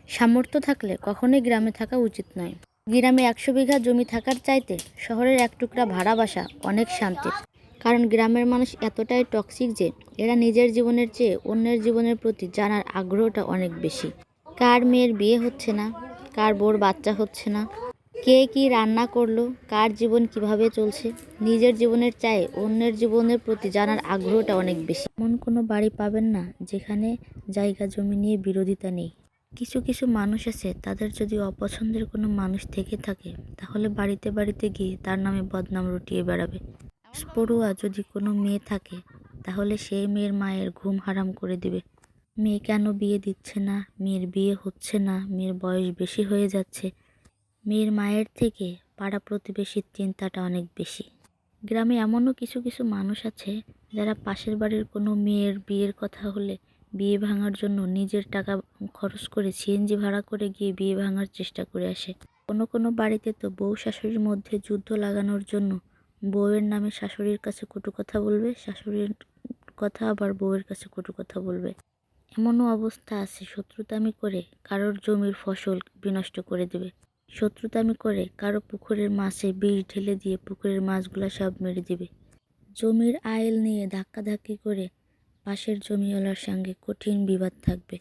সামর্থ্য থাকলে কখনোই গ্রামে থাকা উচিত নয়। গ্রামে 100 বিঘা জমি থাকার চাইতে শহরের এক টুকরা ভাড়া বাসা অনেক শান্তির। কারণ গ্রামের মানুষ এতটাই টক্সিক যে এরা নিজের জীবনের চেয়ে অন্যের জীবনের প্রতি জানার আগ্রহটা অনেক বেশি। কার মেয়ের বিয়ে হচ্ছে না, কার বোর বাচ্চা হচ্ছে না, কে কি রান্না করলো, কার জীবন কিভাবে চলছে, নিজের জীবনের চাই অন্যের জীবনের প্রতি জানার আগ্রহটা অনেক বেশি। এমন কোনো বাড়ি পাবেন না যেখানে জায়গা জমি নিয়ে বিরোধিতা নেই। কিছু কিছু মানুষ আছে, তাদের যদি অপছন্দের কোনো মানুষ থেকে থাকে তাহলে বাড়িতে বাড়িতে গিয়ে তার নামে বদনাম রটিয়ে বেড়াবে। পড়ুয়া যদি কোনো মেয়ে থাকে তাহলে সেই মেয়ের মায়ের ঘুম হারাম করে দিবে। মেয়ে কেন বিয়ে দিচ্ছে না, মেয়ের বিয়ে হচ্ছে না, মেয়ের বয়স বেশি হয়ে যাচ্ছে, মেয়ের মায়ের থেকে পাড়া প্রতিবেশীর চিন্তাটা অনেক বেশি। গ্রামে এমনও কিছু কিছু মানুষ আছে যারা পাশের বাড়ির কোনো মেয়ের বিয়ের কথা হলে বিয়ে ভাঙার জন্য নিজের টাকা খরচ করে সিএনজি ভাড়া করে গিয়ে বিয়ে ভাঙার চেষ্টা করে আসে। কোনো কোনো বাড়িতে তো বউ শাশুড়ির মধ্যে যুদ্ধ লাগানোর জন্য বউয়ের নামে শাশুড়ির কাছে কটু কথা বলবে, শাশুড়ির কথা আবার বউয়ের কাছে কটু কথা বলবে। এমনও অবস্থা আছে শত্রুতামি করে কারোর জমির ফসল বিনষ্ট করে দেবে। শত্রুতামি করে কারো পুকুরের মাছে বিষ ঢেলে দিয়ে পুকুরের মাছগুলো সব মেরে দিবে। জমির আইল নিয়ে ধাক্কাধাক্কি করে পাশের জমিওয়ালার সঙ্গে কঠিন বিবাদ থাকবে।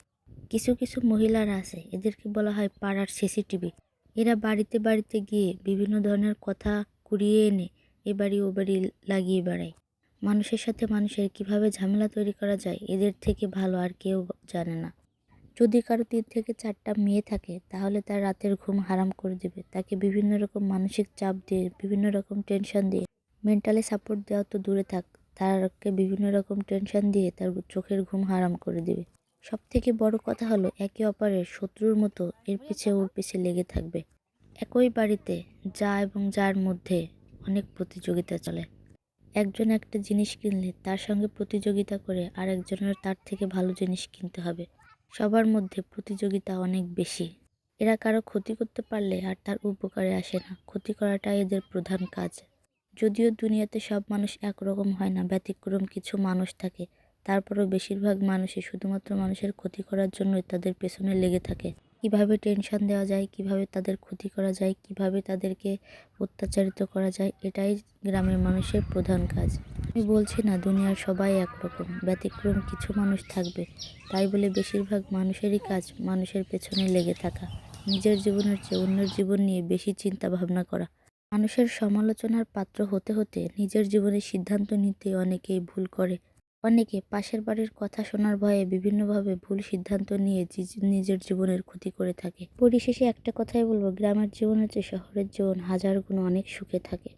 কিছু কিছু মহিলারা আছে, এদেরকে বলা হয় পাড়ার সিসিটিভি। এরা বাড়িতে বাড়িতে গিয়ে বিভিন্ন ধরনের কথা কুড়িয়ে এনে এ বাড়ি ও বাড়ি লাগিয়ে বেড়ায়। মানুষের সাথে মানুষের কিভাবে ঝামেলা তৈরি করা যায় এদের থেকে ভালো আর কেউ জানে না। যদি কারো 3 থেকে 4টা মেয়ে থাকে তাহলে তার রাতের ঘুম হারাম করে দেবে। তাকে বিভিন্ন রকম মানসিক চাপ দিয়ে, বিভিন্ন রকম টেনশন দিয়ে, মেন্টালি সাপোর্ট দেওয়া তো দূরে থাক, তাকে বিভিন্ন রকম টেনশন দিয়ে তার চোখের ঘুম হারাম করে দেবে। সব থেকে বড় কথা হলো একে অপরের শত্রুর মতো এর পিছে ওর পিছে লেগে থাকবে। একই বাড়িতে যা এবং যার মধ্যে অনেক প্রতিযোগিতা চলে। একজন একটা জিনিস কিনলে তার সঙ্গে প্রতিযোগিতা করে আর একজনের তার থেকে ভালো জিনিস কিনতে হবে। সবার মধ্যে প্রতিযোগিতা অনেক বেশি। এরা কারো ক্ষতি করতে পারলে আর তার উপকারে আসে না, ক্ষতি করাটাই এদের প্রধান কাজ। যদিও দুনিয়াতে সব মানুষ একরকম হয় না, ব্যতিক্রম কিছু মানুষ থাকে, তারপরেও বেশিরভাগ মানুষই শুধুমাত্র মানুষের ক্ষতি করার জন্যই তাদের পেছনে লেগে থাকে। কিভাবে টেনশন দেওয়া যায়, কিভাবে তাদের ক্ষতি করা যায়, কিভাবে তাদেরকে অত্যাচারিত করা যায়, এটাই গ্রামের মানুষের প্রধান কাজ। আমি বলছি না দুনিয়ার সবাই একরকম, ব্যতিক্রম কিছু মানুষ থাকবে, তাই বলে বেশিরভাগ মানুষেরই কাজ মানুষের পেছনে লেগে থাকা, নিজের জীবনের চেয়ে অন্যের জীবন নিয়ে বেশি চিন্তা ভাবনা করা। মানুষের সমালোচনার পাত্র হতে হতে নিজের জীবনের সিদ্ধান্ত নিতে অনেকেই ভুল করে। অনেকে পাশের বাড়ির কথা শোনার ভয়ে বিভিন্নভাবে ভুল সিদ্ধান্ত নিয়ে নিজের জীবনের ক্ষতি করে থাকে। পরিশেষে একটা কথাই বলবো, গ্রামের জীবনের চেয়ে শহরের জীবন হাজার গুণ অনেক সুখে থাকে।